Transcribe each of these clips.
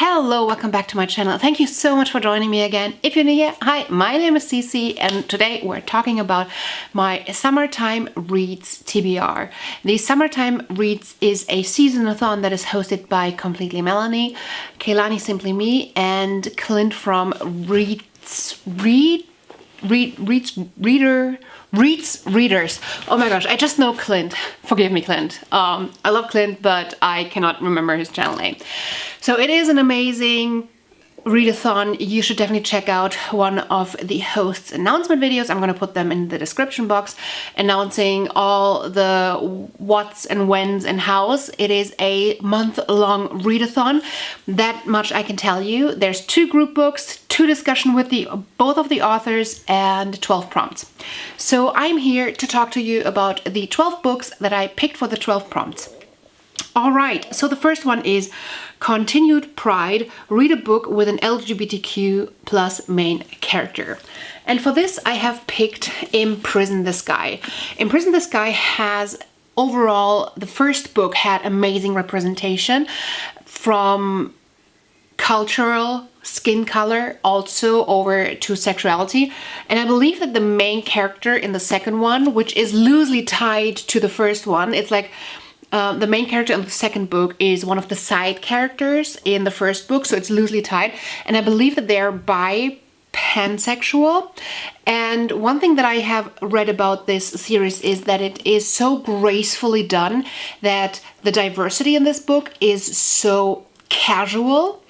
Hello, welcome back to my channel. Thank you so much for joining me again. If you're new here, hi, my name is Cece and today we're talking about my Summertime Reads TBR. The Summertime Reads is a season-a-thon that is hosted by Completely Melanie, Kaylani Simply Me, and Clint from Readers. Oh my gosh, I just know Clint. Forgive me, Clint. I love Clint, but I cannot remember his channel name. So it is an amazing readathon. You should definitely check out one of the hosts' announcement videos. I'm going to put them in the description box, announcing all the what's and when's and how's. It is a month-long readathon. That much I can tell you. There's 2 group books, 2 discussion with both of the authors, and 12 prompts. So I'm here to talk to you about the 12 books that I picked for the 12 prompts. All right, so the first one is Continued Pride, read a book with an LGBTQ plus main character. And for this, I have picked Imprison the Sky. Imprison the Sky has overall, the first book had amazing representation from cultural, skin color, also over to sexuality. And I believe that the main character in the second one, which is loosely tied to the first one, it's like the main character in the second book is one of the side characters in the first book, so it's loosely tied. And I believe that they're pansexual. And one thing that I have read about this series is that it is so gracefully done that the diversity in this book is so casual.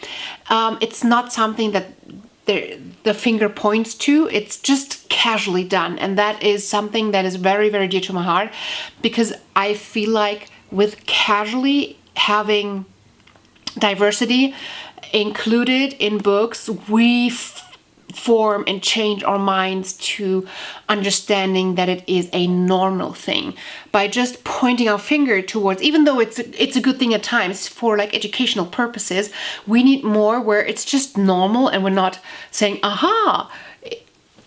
It's not something that the finger points to, it's just casually done. And that is something that is very, very dear to my heart, because I feel like with casually having diversity included in books, we form and change our minds to understanding that it is a normal thing. By just pointing our finger towards, even though it's a good thing at times for like educational purposes, we need more where it's just normal and we're not saying, aha,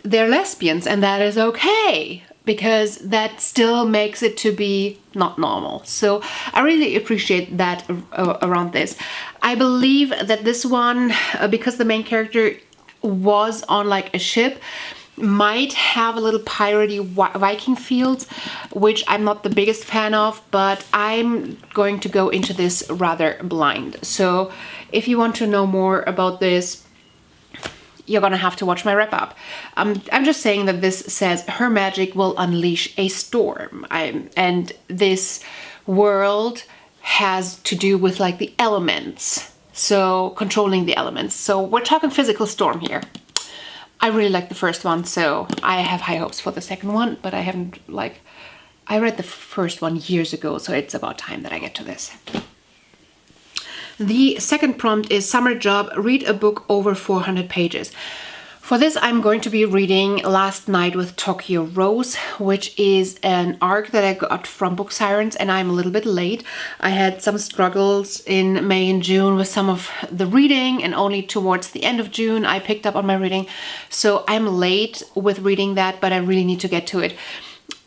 they're lesbians and that is okay, because that still makes it to be not normal. So I really appreciate that around this. I believe that this one, because the main character was on like a ship, might have a little piratey Viking feels, which I'm not the biggest fan of, but I'm going to go into this rather blind. So if you want to know more about this, you're gonna have to watch my wrap up. I'm just saying that this says her magic will unleash a storm. And this world has to do with like the elements. So controlling the elements. So we're talking physical storm here. I really like the first one, so I have high hopes for the second one, but I haven't I read the first one years ago, so it's about time that I get to this. The second prompt is Summer Job, read a book over 400 pages. For this, I'm going to be reading Last Night with Tokyo Rose, which is an arc that I got from Book Sirens, and I'm a little bit late. I had some struggles in May and June with some of the reading, and only towards the end of June I picked up on my reading. So I'm late with reading that, but I really need to get to it.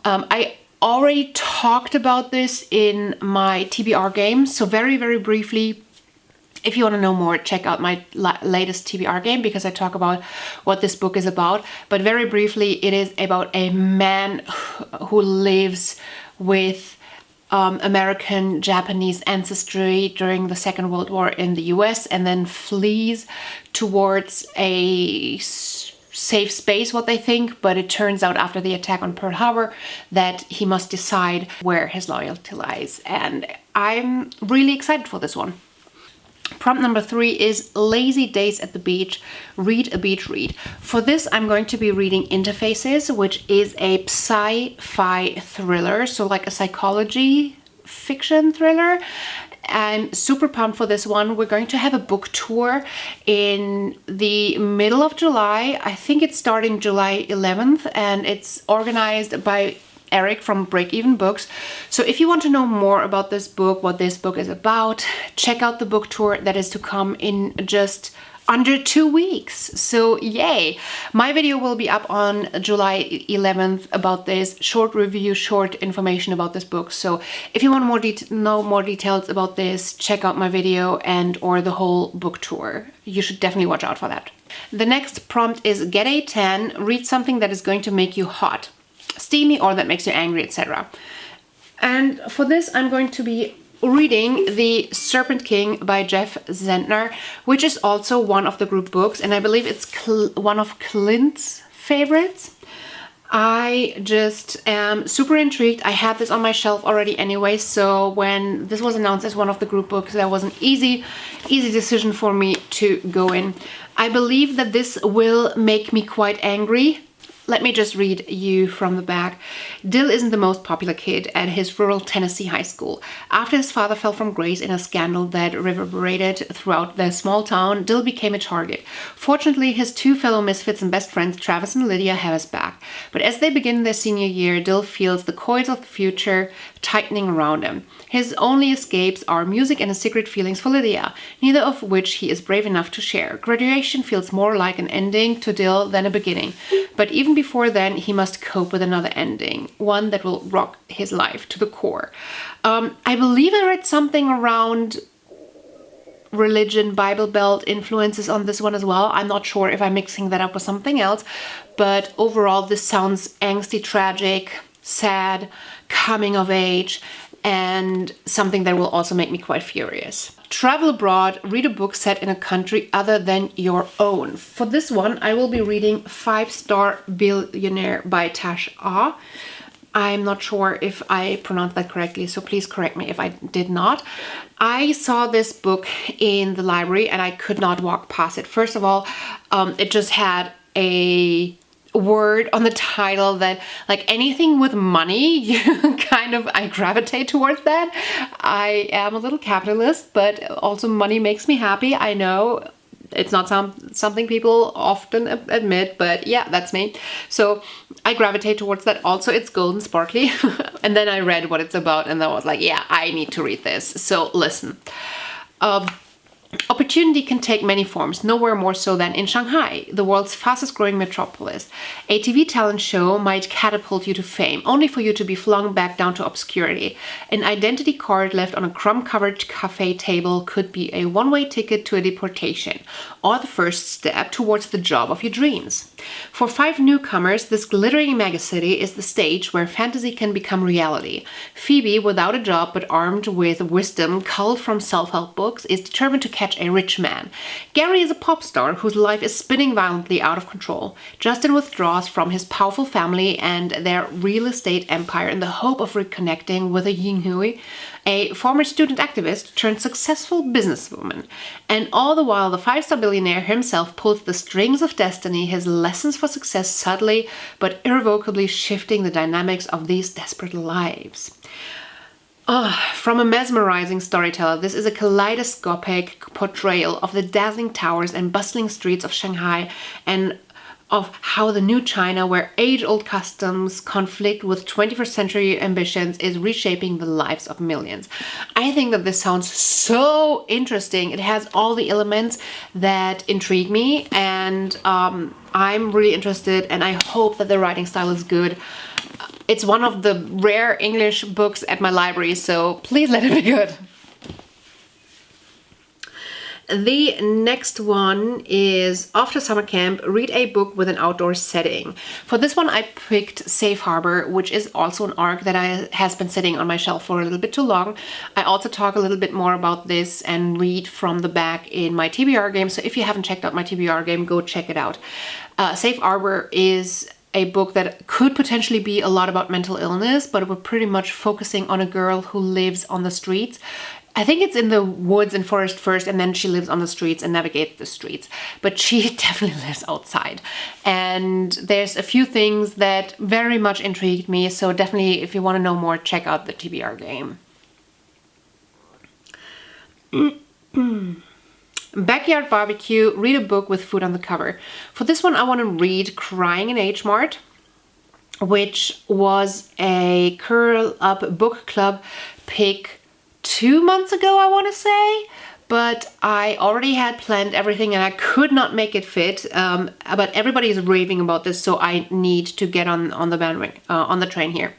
I already talked about this in my TBR game, so very, very briefly, if you want to know more, check out my latest TBR game, because I talk about what this book is about. But very briefly, it is about a man who lives with American Japanese ancestry during the Second World War in the US, and then flees towards a safe space, what they think, but it turns out after the attack on Pearl Harbor that he must decide where his loyalty lies. And I'm really excited for this one. Prompt number 3 is Lazy Days at the Beach, read a beach read. For this, I'm going to be reading Interfaces, which is a sci-fi thriller, so like a psychology fiction thriller. I'm super pumped for this one. We're going to have a book tour in the middle of July. I think it's starting July 11th, and it's organized by Eric from Break Even Books. So if you want to know more about this book, what this book is about, check out the book tour that is to come in just under 2 weeks. So yay. My video will be up on July 11th about this short review, short information about this book. So if you want know more details about this, check out my video and or the whole book tour. You should definitely watch out for that. The next prompt is get a 10, read something that is going to make you hot, steamy, or that makes you angry, etc. And for this, I'm going to be reading The Serpent King by Jeff Zentner, which is also one of the group books, and I believe it's one of Clint's favorites. I just am super intrigued. I had this on my shelf already anyway, so when this was announced as one of the group books, that was an easy decision for me to go in. I believe that this will make me quite angry. Let me just read you from the back. Dill isn't the most popular kid at his rural Tennessee high school. After his father fell from grace in a scandal that reverberated throughout the small town, Dill became a target. Fortunately, his two fellow misfits and best friends, Travis and Lydia, have his back. But as they begin their senior year, Dill feels the coils of the future tightening around him. His only escapes are music and his secret feelings for Lydia, neither of which he is brave enough to share. Graduation feels more like an ending to Dill than a beginning. But even before then, he must cope with another ending, one that will rock his life to the core. I believe I read something around religion, Bible Belt influences on this one as well. I'm not sure if I'm mixing that up with something else, but overall this sounds angsty, tragic, sad, coming of age, and something that will also make me quite furious. Travel abroad, read a book set in a country other than your own. For this one, I will be reading 5-Star Billionaire by Tash Ah. I'm not sure if I pronounced that correctly, so please correct me if I did not. I saw this book in the library and I could not walk past it. First of all, it just had a word on the title that, like, anything with money, you I gravitate towards that. I am a little capitalist, but also money makes me happy. I know it's not something people often admit, but yeah, that's me. So I gravitate towards that. Also, it's golden sparkly. And then I read what it's about and I was like, yeah, I need to read this. So listen. Opportunity can take many forms, nowhere more so than in Shanghai, the world's fastest growing metropolis. A TV talent show might catapult you to fame, only for you to be flung back down to obscurity. An identity card left on a crumb-covered cafe table could be a one-way ticket to a deportation, or the first step towards the job of your dreams. For 5 newcomers, this glittering megacity is the stage where fantasy can become reality. Phoebe, without a job but armed with wisdom culled from self-help books, is determined to catch a rich man. Gary is a pop star whose life is spinning violently out of control. Justin withdraws from his powerful family and their real estate empire in the hope of reconnecting with a Yinghui, a former student activist turned successful businesswoman. And all the while, the 5-star billionaire himself pulls the strings of destiny, his lessons for success subtly but irrevocably shifting the dynamics of these desperate lives. From a mesmerizing storyteller, this is a kaleidoscopic portrayal of the dazzling towers and bustling streets of Shanghai and of how the new China, where age-old customs conflict with 21st century ambitions, is reshaping the lives of millions. I think that this sounds so interesting. It has all the elements that intrigue me, and I'm really interested, and I hope that the writing style is good. It's one of the rare English books at my library, so please let it be good. The next one is After Summer Camp, read a book with an outdoor setting. For this one, I picked Safe Harbor, which is also an arc that has been sitting on my shelf for a little bit too long. I also talk a little bit more about this and read from the back in my TBR game. So if you haven't checked out my TBR game, go check it out. Safe Harbor is a book that could potentially be a lot about mental illness, but we're pretty much focusing on a girl who lives on the streets. I think it's in the woods and forest first, and then she lives on the streets and navigates the streets. But she definitely lives outside. And there's a few things that very much intrigued me. So definitely, if you want to know more, check out the TBR game. Backyard Barbecue, read a book with food on the cover. For this one, I want to read Crying in H Mart, which was a curl up book club pick 2 months ago, I want to say, but I already had planned everything and I could not make it fit. But everybody is raving about this, so I need to get on the bandwagon, on the train here.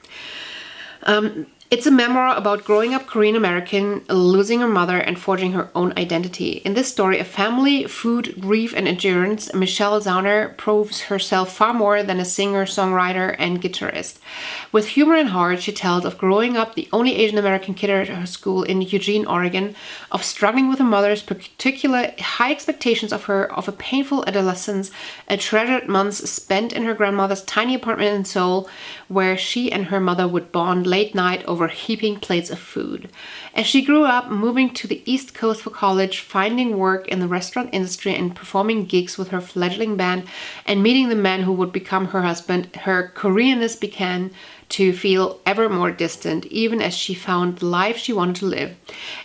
It's a memoir about growing up Korean American, losing her mother, and forging her own identity. In this story of family, food, grief, and endurance, Michelle Zauner proves herself far more than a singer, songwriter, and guitarist. With humor and heart, she tells of growing up the only Asian American kid at her school in Eugene, Oregon, of struggling with her mother's particular high expectations of her, of a painful adolescence, a treasured months spent in her grandmother's tiny apartment in Seoul, where she and her mother would bond late night over heaping plates of food. As she grew up, moving to the East Coast for college, finding work in the restaurant industry and performing gigs with her fledgling band, and meeting the man who would become her husband, her Koreanness began to feel ever more distant, even as she found the life she wanted to live.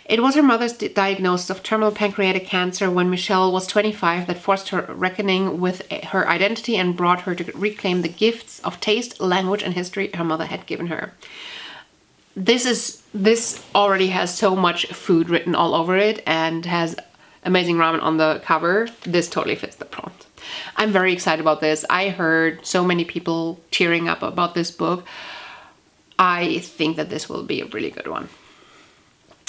It was her mother's diagnosis of terminal pancreatic cancer when Michelle was 25 that forced her reckoning with her identity and brought her to reclaim the gifts of taste, language, and history her mother had given her. This already has so much food written all over it and has amazing ramen on the cover. This totally fits the prompt. I'm very excited about this. I heard so many people cheering up about this book. I think that this will be a really good one.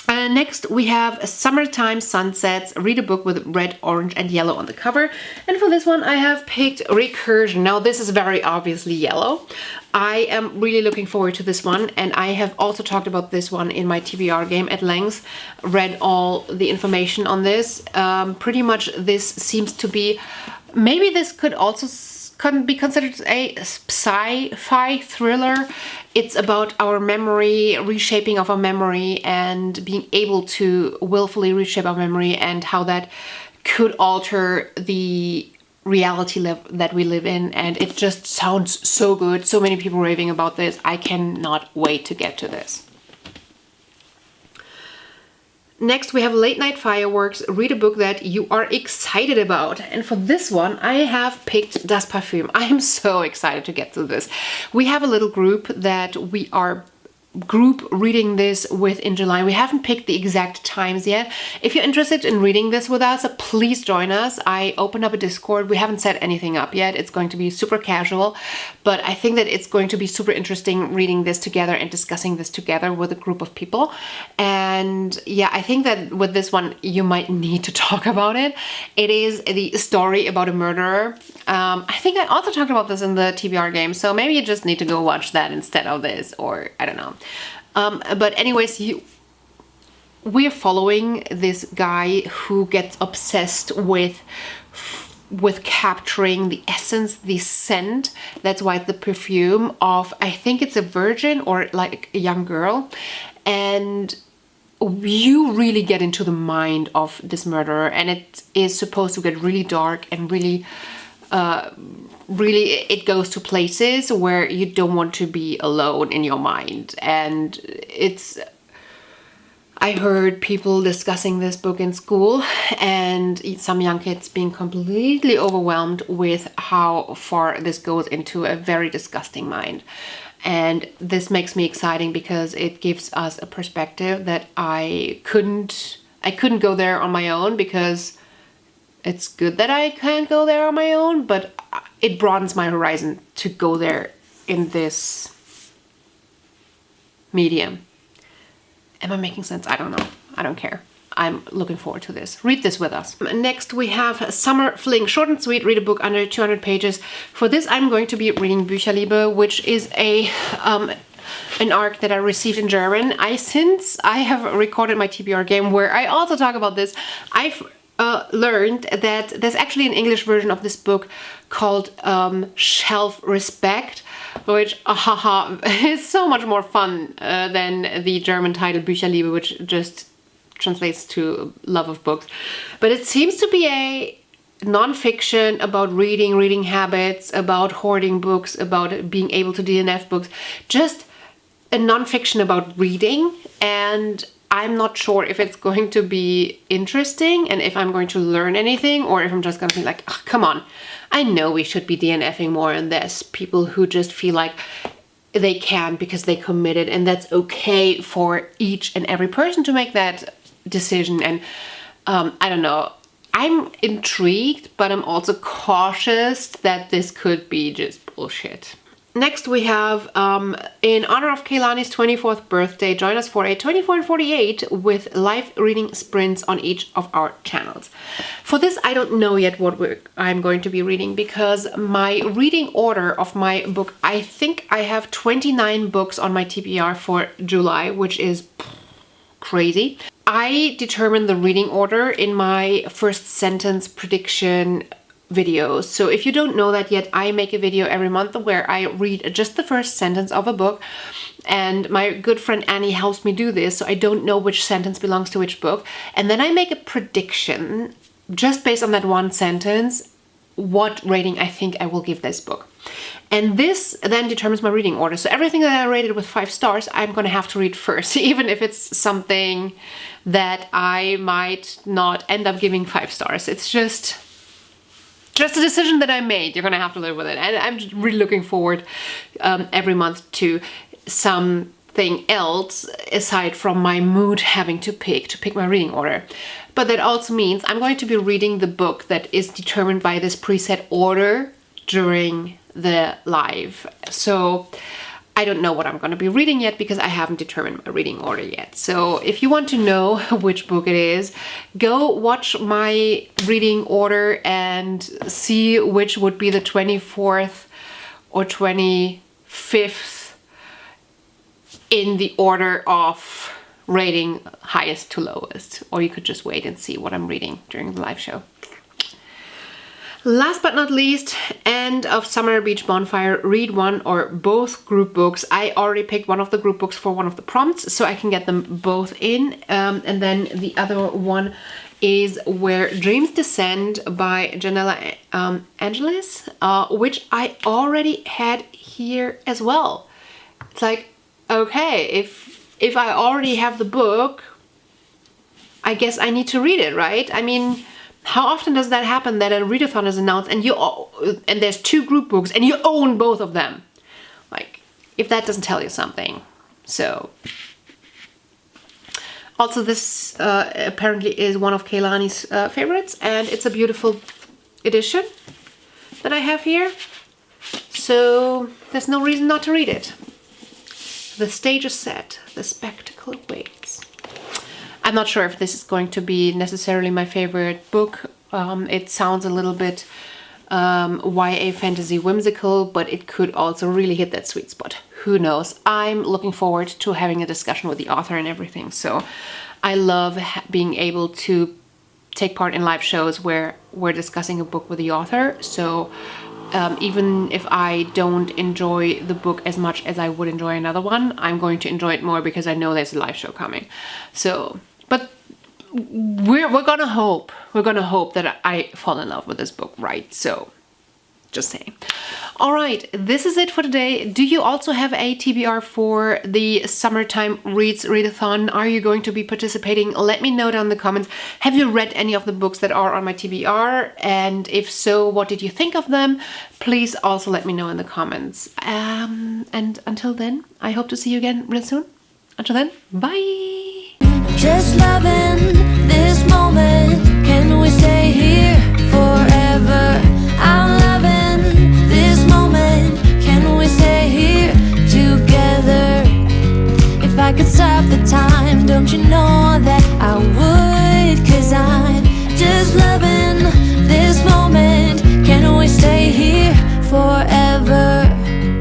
Next, we have Summertime Sunsets. Read a book with red, orange, and yellow on the cover. And for this one, I have picked Recursion. Now, this is very obviously yellow. I am really looking forward to this one, and I have also talked about this one in my TBR game at length. Read all the information on this. Pretty much this seems to be... Maybe this could also be considered a sci-fi thriller. It's about our memory, reshaping of our memory, and being able to willfully reshape our memory, and how that could alter the reality that we live in. And it just sounds so good. So many people raving about this. I cannot wait to get to this. Next, we have Late Night Fireworks. Read a book that you are excited about. And for this one, I have picked Das Parfüm. I am so excited to get to this. We have a little group that we are reading this with in July. We haven't picked the exact times yet. If you're interested in reading this with us, please join us. I opened up a Discord. We haven't set anything up yet. It's going to be super casual, but I think that it's going to be super interesting reading this together and discussing this together with a group of people. And yeah, I think that with this one, you might need to talk about it. It is the story about a murderer. I think I also talked about this in the TBR game, so maybe you just need to go watch that instead of this, or I don't know. But anyways, we're following this guy who gets obsessed with capturing the essence, the scent. That's why it's the perfume of, I think it's a virgin or like a young girl. And you really get into the mind of this murderer, and it is supposed to get really dark and really it goes to places where you don't want to be alone in your mind. And I heard people discussing this book in school, and some young kids being completely overwhelmed with how far this goes into a very disgusting mind. And this makes me exciting because it gives us a perspective that I couldn't go there on my own, because it's good that I can't go there on my own, but it broadens my horizon to go there in this medium. Am I making sense? I don't know. I don't care. I'm looking forward to this. Read this with us. Next, we have Summer Fling. Short and sweet, read a book under 200 pages. For this, I'm going to be reading Bücherliebe, which is an arc that I received in German. Since I have recorded my TBR game where I also talk about this, I've learned that there's actually an English version of this book called Shelf Respect, which is so much more fun than the German title Bücherliebe, which just translates to love of books. But it seems to be a non-fiction about reading habits, about hoarding books, about being able to DNF books, just a non-fiction about reading. And I'm not sure if it's going to be interesting and if I'm going to learn anything, or if I'm just going to be like, oh, come on, I know we should be DNFing more in this. People who just feel like they can because they committed, and that's okay for each and every person to make that decision. And I don't know. I'm intrigued, but I'm also cautious that this could be just bullshit. Next we have, in honor of Kehlani's 24th birthday, join us for a 24 and 48 with live reading sprints on each of our channels. For this, I don't know yet what I'm going to be reading, because my reading order of my book, I think I have 29 books on my TBR for July, which is crazy. I determine the reading order in my first sentence prediction videos. So if you don't know that yet, I make a video every month where I read just the first sentence of a book, and my good friend Annie helps me do this, so I don't know which sentence belongs to which book, and then I make a prediction just based on that one sentence what rating I think I will give this book. And this then determines my reading order. So everything that I rated with 5 stars, I'm gonna have to read first, even if it's something that I might not end up giving 5 stars. It's just a decision that I made. You're gonna have to live with it. And I'm really looking forward every month to something else aside from my mood having to pick my reading order. But that also means I'm going to be reading the book that is determined by this preset order during the live. So I don't know what I'm going to be reading yet, because I haven't determined my reading order yet. So if you want to know which book it is, go watch my reading order and see which would be the 24th or 25th in the order of rating highest to lowest. Or you could just wait and see what I'm reading during the live show. Last but not least, end of Summer Beach Bonfire, read one or both group books. I already picked one of the group books for one of the prompts, so I can get them both in. And then the other one is Where Dreams Descend by Janella Angelis, which I already had here as well. It's like, okay, if I already have the book, I guess I need to read it, right? I mean, how often does that happen, that a readathon is announced and there's 2 group books and you own both of them? Like, if that doesn't tell you something. So, also this apparently is one of Kehlani's favorites, and it's a beautiful edition that I have here. So there's no reason not to read it. The stage is set, the spectacle awaits. I'm not sure if this is going to be necessarily my favorite book. It sounds a little bit YA fantasy whimsical, but it could also really hit that sweet spot. Who knows? I'm looking forward to having a discussion with the author and everything. So I love being able to take part in live shows where we're discussing a book with the author. So even if I don't enjoy the book as much as I would enjoy another one, I'm going to enjoy it more because I know there's a live show coming. So, but we're gonna hope that I fall in love with this book, right? So, just saying. All right, this is it for today. Do you also have a TBR for the Summertime Reads Readathon? Are you going to be participating? Let me know down in the comments. Have you read any of the books that are on my TBR? And if so, what did you think of them? Please also let me know in the comments. And until then, I hope to see you again real soon. Until then, bye! Just loving this moment. Can we stay here forever? I'm loving this moment. Can we stay here together? If I could stop